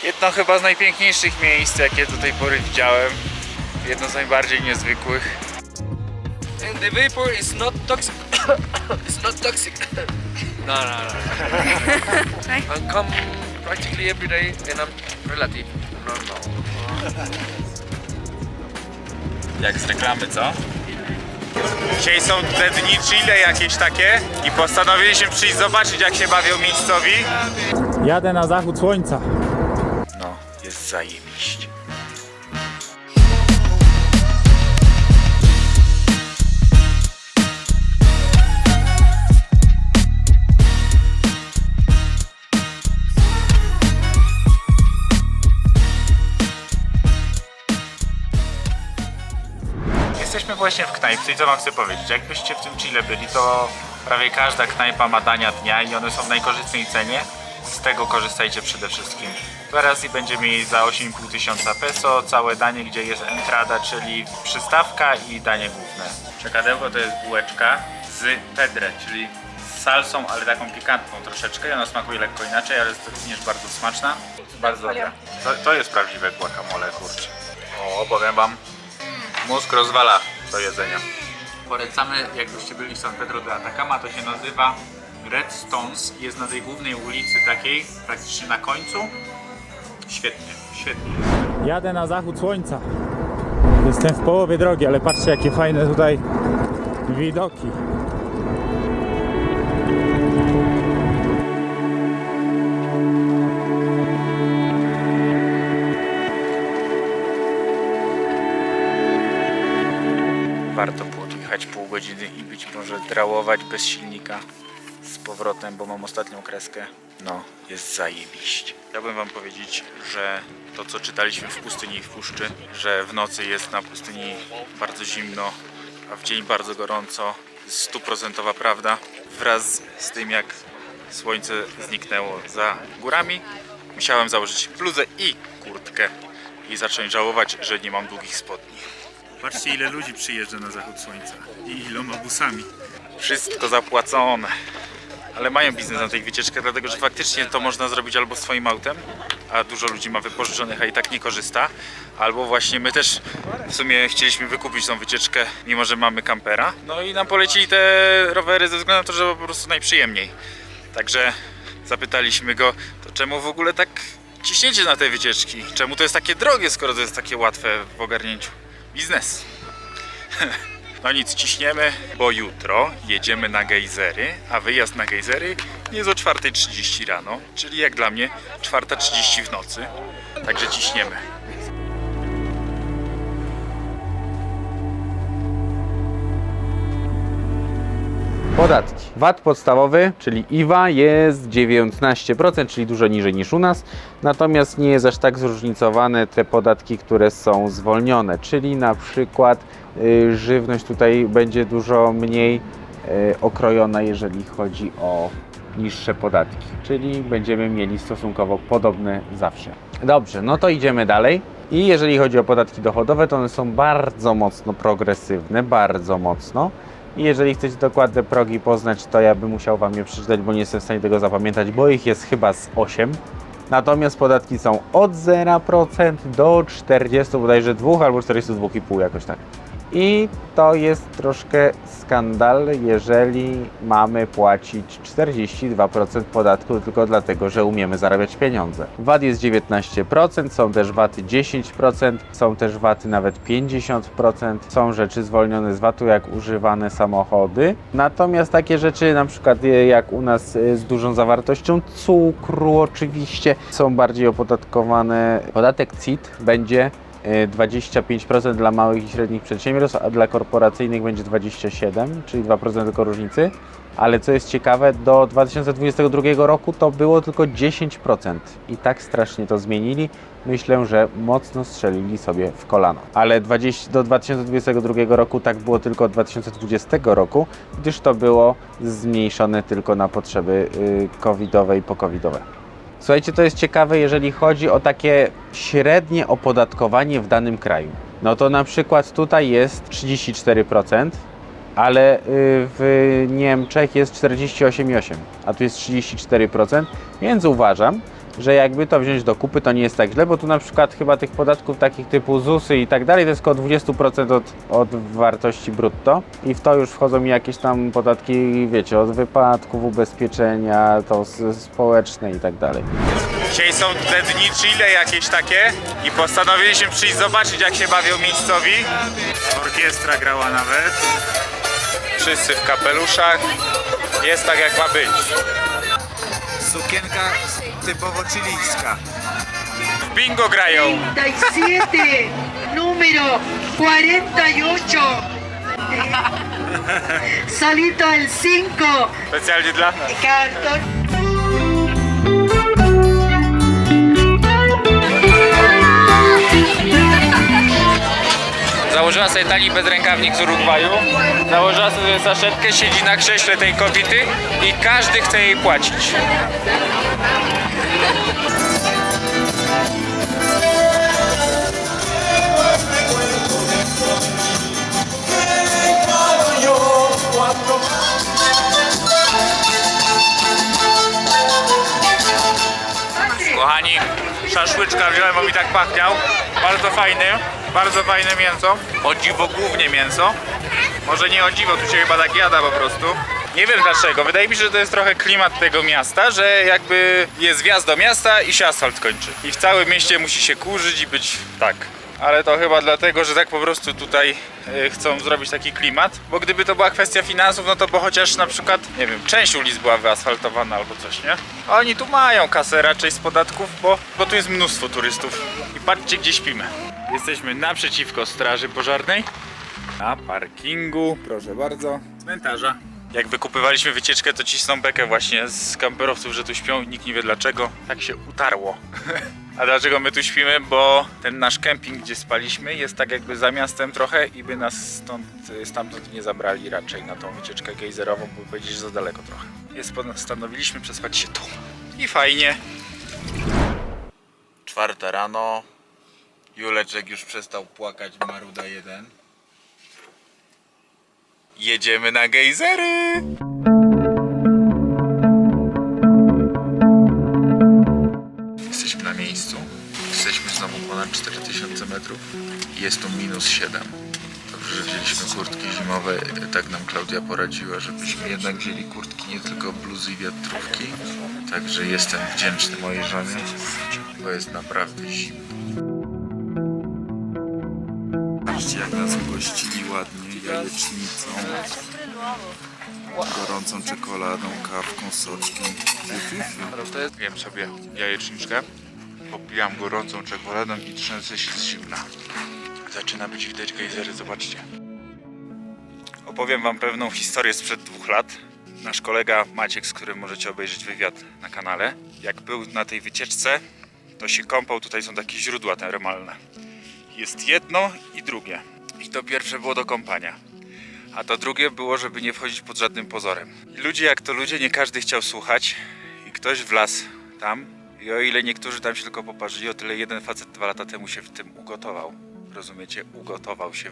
Jedno chyba z najpiękniejszych miejsc, jakie do tej pory widziałem. Jedno z najbardziej niezwykłych. And the vapor is not toxic. It's not toxic. No. I come practically every day and I'm relative normal. Jak z reklamy, co? Dzisiaj są te dni chile jakieś takie i postanowiliśmy przyjść zobaczyć, jak się bawią miejscowi. Jadę na zachód słońca. No, jest zajebiście. Jesteśmy właśnie w knajpce i co wam chcę powiedzieć, jakbyście w tym Chile byli, to prawie każda knajpa ma dania dnia i one są w najkorzystniej cenie. Z tego korzystajcie przede wszystkim. Teraz i będziemy mieli za 8,5 tysiąca peso całe danie, gdzie jest entrada, czyli przystawka i danie główne. Czekadełko to jest bułeczka z pedre, czyli z salsą, ale taką pikantną troszeczkę i ona smakuje lekko inaczej, ale jest również bardzo smaczna. Bardzo dobra. To jest prawdziwe guacamole, kurczę. O, powiem wam, mózg rozwala do jedzenia. Polecamy, jakbyście byli w San Pedro de Atacama, to się nazywa Red Stones. Jest na tej głównej ulicy takiej, praktycznie na końcu. Świetnie, świetnie. Jadę na zachód słońca. Jestem w połowie drogi, ale patrzcie, jakie fajne tutaj widoki. Warto podjechać pół godziny i być może drałować bez silnika z powrotem, bo mam ostatnią kreskę. No, jest zajebiście. Chciałbym wam powiedzieć, że to co czytaliśmy w pustyni i w puszczy, że w nocy jest na pustyni bardzo zimno, a w dzień bardzo gorąco, jest 100% prawda. Wraz z tym jak słońce zniknęło za górami, musiałem założyć bluzę i kurtkę i zacząć żałować, że nie mam długich spodni. Patrzcie, ile ludzi przyjeżdża na zachód słońca i iloma busami. Wszystko zapłacone. Ale mają biznes na tej wycieczkach, dlatego że faktycznie to można zrobić albo swoim autem, a dużo ludzi ma wypożyczonych, a i tak nie korzysta, albo właśnie my też w sumie chcieliśmy wykupić tą wycieczkę, mimo że mamy kampera. No i nam polecili te rowery ze względu na to, że po prostu najprzyjemniej. Także zapytaliśmy go, to czemu w ogóle tak ciśniecie na te wycieczki? Czemu to jest takie drogie, skoro to jest takie łatwe w ogarnięciu? Biznes. No nic, ciśniemy, bo jutro jedziemy na gejzery, a wyjazd na gejzery jest o 4:30 rano, czyli jak dla mnie 4:30 w nocy. Także ciśniemy. Podatki. VAT podstawowy, czyli IVA, jest 19%, czyli dużo niżej niż u nas. Natomiast nie jest aż tak zróżnicowane te podatki, które są zwolnione, czyli na przykład żywność tutaj będzie dużo mniej okrojona, jeżeli chodzi o niższe podatki, czyli będziemy mieli stosunkowo podobne zawsze. Dobrze, no to idziemy dalej. I jeżeli chodzi o podatki dochodowe, to one są bardzo mocno progresywne, bardzo mocno. I jeżeli chcecie dokładne progi poznać, to ja bym musiał wam je przeczytać, bo nie jestem w stanie tego zapamiętać, bo ich jest chyba z 8. Natomiast podatki są od 0% do 40, bodajże 2 albo 42,5 jakoś tak. I to jest troszkę skandal, jeżeli mamy płacić 42% podatku tylko dlatego, że umiemy zarabiać pieniądze. VAT jest 19%, są też VAT-y 10%, są też VAT-y nawet 50%, są rzeczy zwolnione z VAT-u jak używane samochody. Natomiast takie rzeczy na przykład jak u nas z dużą zawartością cukru oczywiście są bardziej opodatkowane. Podatek CIT będzie 25% dla małych i średnich przedsiębiorstw, a dla korporacyjnych będzie 27%, czyli 2% tylko różnicy. Ale co jest ciekawe, do 2022 roku to było tylko 10% i tak strasznie to zmienili. Myślę, że mocno strzelili sobie w kolano. Ale do 2022 roku tak było tylko od 2020 roku, gdyż to było zmniejszone tylko na potrzeby covidowe i pocovidowe. Słuchajcie, to jest ciekawe, jeżeli chodzi o takie średnie opodatkowanie w danym kraju. No to na przykład tutaj jest 34%, ale w Niemczech jest 48,8%, a tu jest 34%, więc uważam, że jakby to wziąć do kupy, to nie jest tak źle, bo tu na przykład chyba tych podatków takich typu ZUS-y i tak dalej to jest około 20% od wartości brutto i w to już wchodzą mi jakieś tam podatki, wiecie, od wypadków, ubezpieczenia, to społeczne i tak dalej. Dzisiaj są te dni chille jakieś takie i postanowiliśmy przyjść zobaczyć, jak się bawią miejscowi. Orkiestra grała nawet. Wszyscy w kapeluszach. Jest tak, jak ma być. Sukienka typowo chilijska. W bingo grają. 37, número 48. Solito el 5. Specjalnie dla nas. Cartón. Założyła sobie tani bezrękawnik z Urugwaju. Założyła sobie saszetkę, siedzi na krześle tej kobiety i każdy chce jej płacić. Kochani, szaszłyczka wziąłem, bo mi tak pachniał. Bardzo fajne mięso. O dziwo głównie mięso. Może nie o dziwo, tu się chyba tak jada po prostu. Nie wiem dlaczego, wydaje mi się, że to jest trochę klimat tego miasta, że jakby jest wjazd do miasta i się asfalt kończy. I w całym mieście musi się kurzyć i być tak. Ale to chyba dlatego, że tak po prostu tutaj chcą zrobić taki klimat. Bo gdyby to była kwestia finansów, no to bo chociaż na przykład, nie wiem, część ulic była wyasfaltowana albo coś, nie? A oni tu mają kasę raczej z podatków, bo tu jest mnóstwo turystów. I patrzcie, gdzie śpimy. Jesteśmy naprzeciwko straży pożarnej. Na parkingu, proszę bardzo, cmentarza. Jak wykupywaliśmy wycieczkę, to cisną bekę właśnie z kamperowców, że tu śpią, nikt nie wie dlaczego. Tak się utarło. A dlaczego my tu śpimy? Bo ten nasz kemping, gdzie spaliśmy, jest tak jakby za miastem trochę i by nas stamtąd nie zabrali raczej na tą wycieczkę gejzerową, bo powiedzieć, że za daleko trochę. Postanowiliśmy przespać się tu. I fajnie. 4 rano. Juleczek już przestał płakać, maruda 1. Jedziemy na gejzery! Jesteśmy na miejscu. Jesteśmy znowu ponad 4000 metrów. Jest tu -7. Dobrze, że wzięliśmy kurtki zimowe. Tak nam Klaudia poradziła, żebyśmy jednak wzięli kurtki, nie tylko bluzy i wiatrówki. Także jestem wdzięczny mojej żonie, bo jest naprawdę zimno. Patrzcie, jak nas ugościli ładnie jajecznicą, gorącą czekoladą, kawką, soczkiem. Jem sobie jajeczniczkę, popijam gorącą czekoladą i trzęsę się z zimna. Zaczyna być widać gejzery, zobaczcie. Opowiem wam pewną historię sprzed 2 lat. Nasz kolega Maciek, z którym możecie obejrzeć wywiad na kanale, jak był na tej wycieczce, to się kąpał, tutaj są takie źródła termalne. Jest jedno i drugie. I to pierwsze było do kąpania. A to drugie było, żeby nie wchodzić pod żadnym pozorem. I ludzie jak to ludzie, nie każdy chciał słuchać. I ktoś wlazł tam. I o ile niektórzy tam się tylko poparzyli, o tyle jeden facet 2 lata temu się w tym ugotował. Rozumiecie? Ugotował się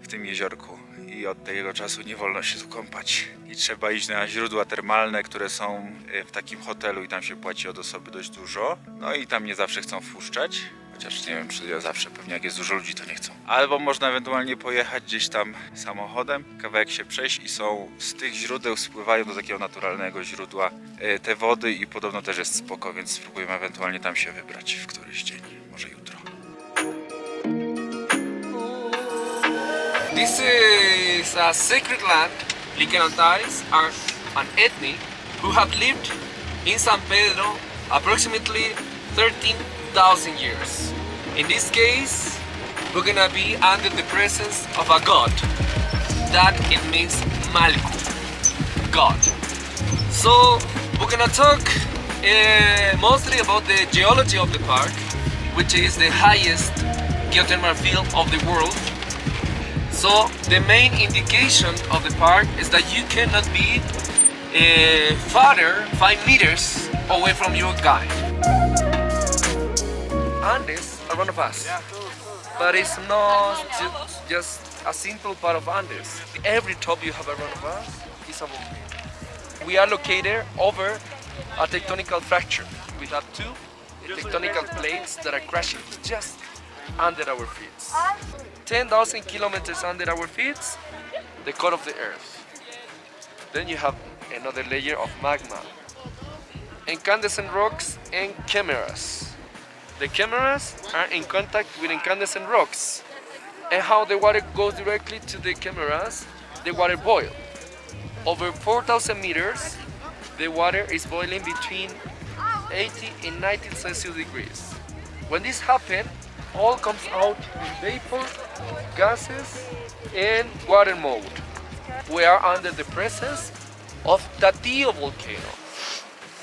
w tym jeziorku. I od tego czasu nie wolno się tu kąpać. I trzeba iść na źródła termalne, które są w takim hotelu i tam się płaci od osoby dość dużo. No i tam nie zawsze chcą wpuszczać. Chociaż nie wiem, czy ja zawsze, pewnie jak jest dużo ludzi, to nie chcą. Albo można ewentualnie pojechać gdzieś tam samochodem, kawałek się przejść i są z tych źródeł spływają do takiego naturalnego źródła te wody i podobno też jest spoko, więc spróbujemy ewentualnie tam się wybrać w któryś dzień, może jutro. This is a sacred land. Licanantares are an ethnic who have lived in San Pedro approximately 13,000 years. In this case, we're gonna be under the presence of a god. That it means Malku, God. So we're gonna talk mostly about the geology of the park, which is the highest geothermal field of the world. So the main indication of the park is that you cannot be farther 5 meters away from your guide. Andes are one of us, but it's not just a simple part of Andes. Every top you have around of us is a volcano. We are located over a tectonical fracture. We have 2 tectonic plates that are crashing just under our feet. 10,000 kilometers under our feet, the core of the Earth. Then you have another layer of magma, incandescent rocks and chimeras. The chimeras are in contact with incandescent rocks, and how the water goes directly to the chimeras, the water boils. Over 4,000 meters, the water is boiling between 80 and 90 Celsius degrees. When this happens, all comes out in vapor, gases, and water mode. We are under the presence of Tatío volcano.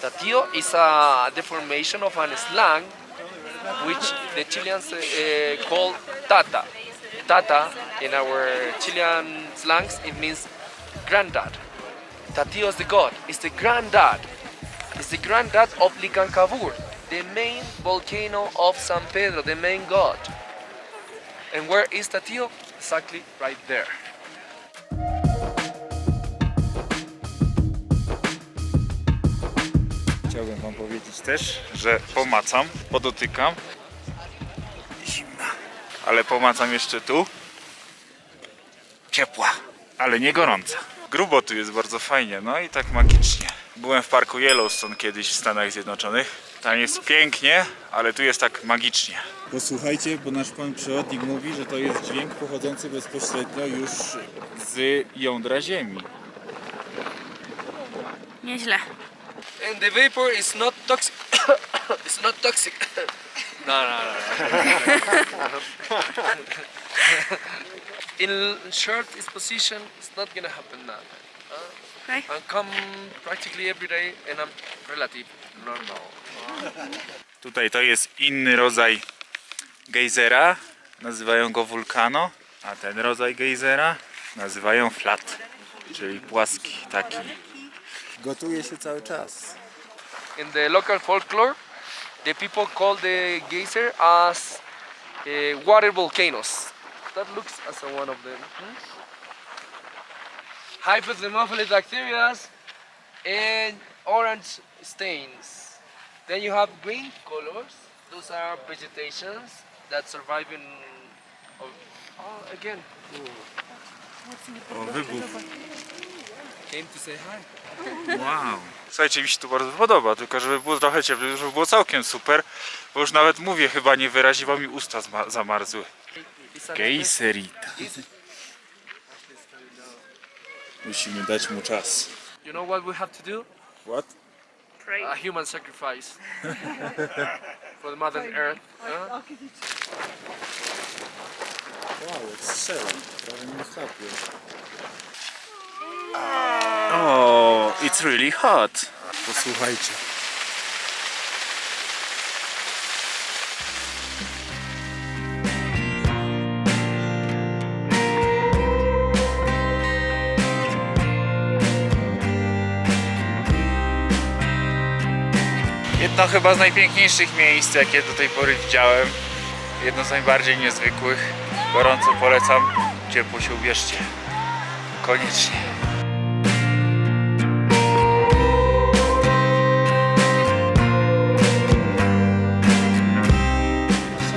Tatío is a deformation of a slang which the Chileans call Tata. Tata in our Chilean slangs it means granddad. Tatío is the god, is the granddad. It's the granddad of Licancabur, the main volcano of San Pedro, the main god. And where is Tatío? Exactly right there. Chciałbym wam powiedzieć też, że pomacam, podotykam. Zimna. Ale pomacam jeszcze tu. Ciepła, ale nie gorąca. Grubo tu jest bardzo fajnie, no i tak magicznie. Byłem w parku Yellowstone kiedyś w Stanach Zjednoczonych. Tam jest pięknie, ale tu jest tak magicznie. Posłuchajcie, bo nasz pan przewodnik mówi, że to jest dźwięk pochodzący bezpośrednio już z jądra Ziemi. Nieźle. And the vapor is not toxic. It's not toxic. No. In short disposition, it's not gonna happen now. Okay. I come practically every day and I'm relative normal. Tutaj to jest inny rodzaj gejzera, nazywają go wulkano, a ten rodzaj gejzera nazywają flat, czyli płaski taki. Gotuje się cały czas. In the local folklore, the people call the geyser as water volcanoes. That looks as one of them. Hypothermophilus bacteria and orange stains. Then you have green colors. Those are vegetations that survive in. Again. O, wybuch. Came to say hi. Wow. Słuchajcie, mi się tu bardzo podoba, tylko żeby było trochę cieplej, żeby było całkiem super, bo już nawet mówię, chyba nie wyrazi, bo mi usta zamarzły. Gejserita. Musimy dać mu czas. You know what we have to do? What? A human sacrifice for the Mother Earth. Wow, jak strzela. Prawie nie chlapię. Oh, it's really hot. Posłuchajcie. Jedno chyba z najpiękniejszych miejsc, jakie do tej pory widziałem. Jedno z najbardziej niezwykłych. Gorąco polecam. Ciepło się ubierzcie. Koniecznie.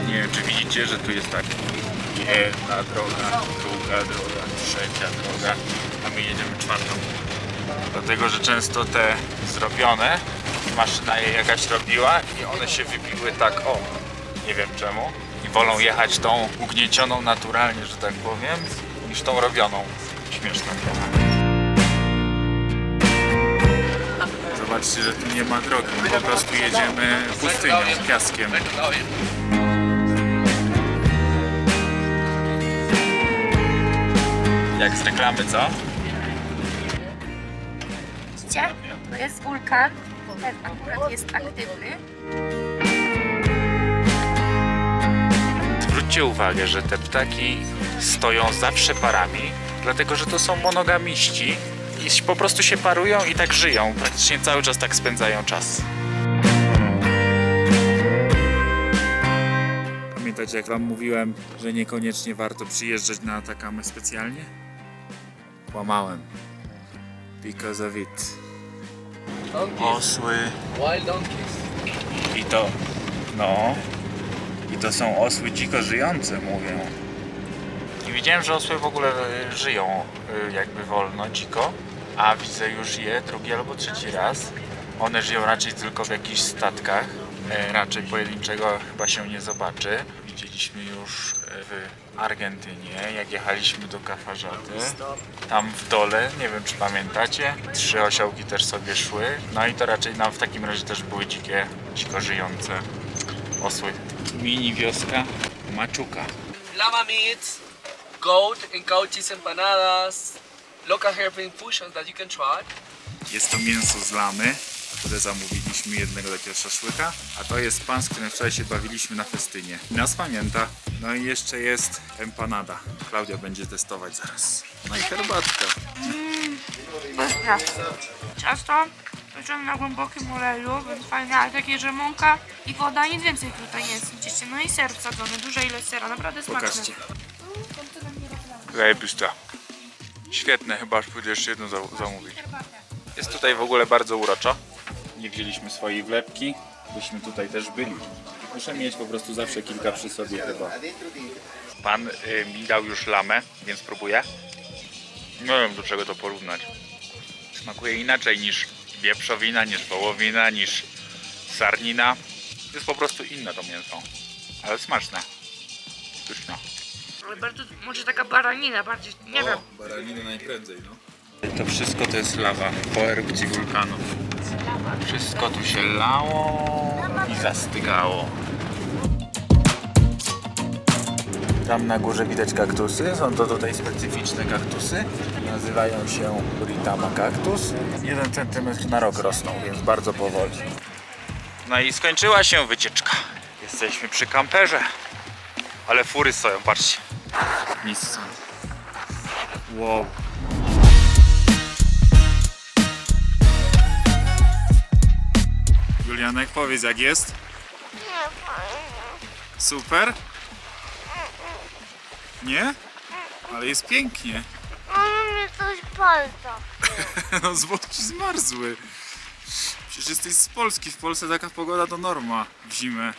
Nie wiem, czy widzicie, że tu jest tak jedna droga, druga droga, trzecia droga, a my jedziemy czwartą. Dlatego, że często te zrobione, maszyna je jakaś robiła i one się wybiły tak, o, nie wiem czemu. I wolą jechać tą ugniecioną naturalnie, że tak powiem, niż tą robioną. Śmieszna trochę. Zobaczcie, że tu nie ma drogi, my po prostu jedziemy pustynią, piaskiem. Jak z reklamy, co? Widzicie? To jest wulkan. Ten akurat jest aktywny. Zwróćcie uwagę, że te ptaki stoją zawsze parami, dlatego że to są monogamiści i po prostu się parują i tak żyją. Praktycznie cały czas tak spędzają czas. Pamiętacie, jak wam mówiłem, że niekoniecznie warto przyjeżdżać na Atakamę specjalnie? Kłamałem. Because of it. Donkeys. Osły Wild donkeys. i to No. I to są osły dziko żyjące, mówię. Nie wiedziałem, że osły w ogóle żyją jakby wolno, dziko. A widzę już je drugi albo trzeci raz. One żyją raczej tylko w jakichś statkach. Raczej pojedynczego chyba się nie zobaczy. Widzieliśmy już w Argentynie, jak jechaliśmy do Cafajady. Tam w dole, nie wiem czy pamiętacie, 3 osiołki też sobie szły. No i to raczej nam w takim razie też były dziko żyjące osły. Mini wioska Machuca. Llama meat, goat and goat cheese empanadas, local herb infusions that you can try. Jest to mięso z lamy, które zamówiliśmy jednego takiego szaszłyka, a to jest pan, z którym wczoraj się bawiliśmy na festynie. Nas pamięta. No i jeszcze jest empanada. Klaudia będzie testować zaraz. No i herbatka. Pyszne. Ciasto pieczone na głębokim oleju, więc fajne, ale takie, że mąka i woda, nic więcej tutaj nie jest w cieście. No i ser wsadzony, duża ilość sera, naprawdę smaczne. Pokażcie. Zajebista. Świetne, chyba aż pójdę jeszcze jedną zamówić. Jest tutaj w ogóle bardzo uroczo. Nie wzięliśmy swojej wlepki, byśmy tutaj też byli. Muszę mieć po prostu zawsze kilka przy sobie chyba. Pan mi dał już lamę, więc próbuję. Nie wiem do czego to porównać. Smakuje inaczej niż wieprzowina, niż wołowina, niż sarnina. Jest po prostu inne to mięso. Ale smaczne. Pyszne. Ale bardzo, może taka baranina bardziej, nie wiem. Baraniny najprędzej, no. To wszystko to jest lawa po erupcji wulkanu. Wszystko tu się lało i zastygało. Tam na górze widać kaktusy. Są to tutaj specyficzne kaktusy. Nazywają się Buritama kaktus. 1 cm na rok rosną, więc bardzo powoli. No i skończyła się wycieczka. Jesteśmy przy kamperze. Ale fury stoją, patrzcie. Nissan. Wow. Julianek, powiedz jak jest? Super? Nie? Ale jest pięknie. Mnie coś palca. No zwłoki zmarzły. Przecież jesteś z Polski. W Polsce taka pogoda to norma w zimę.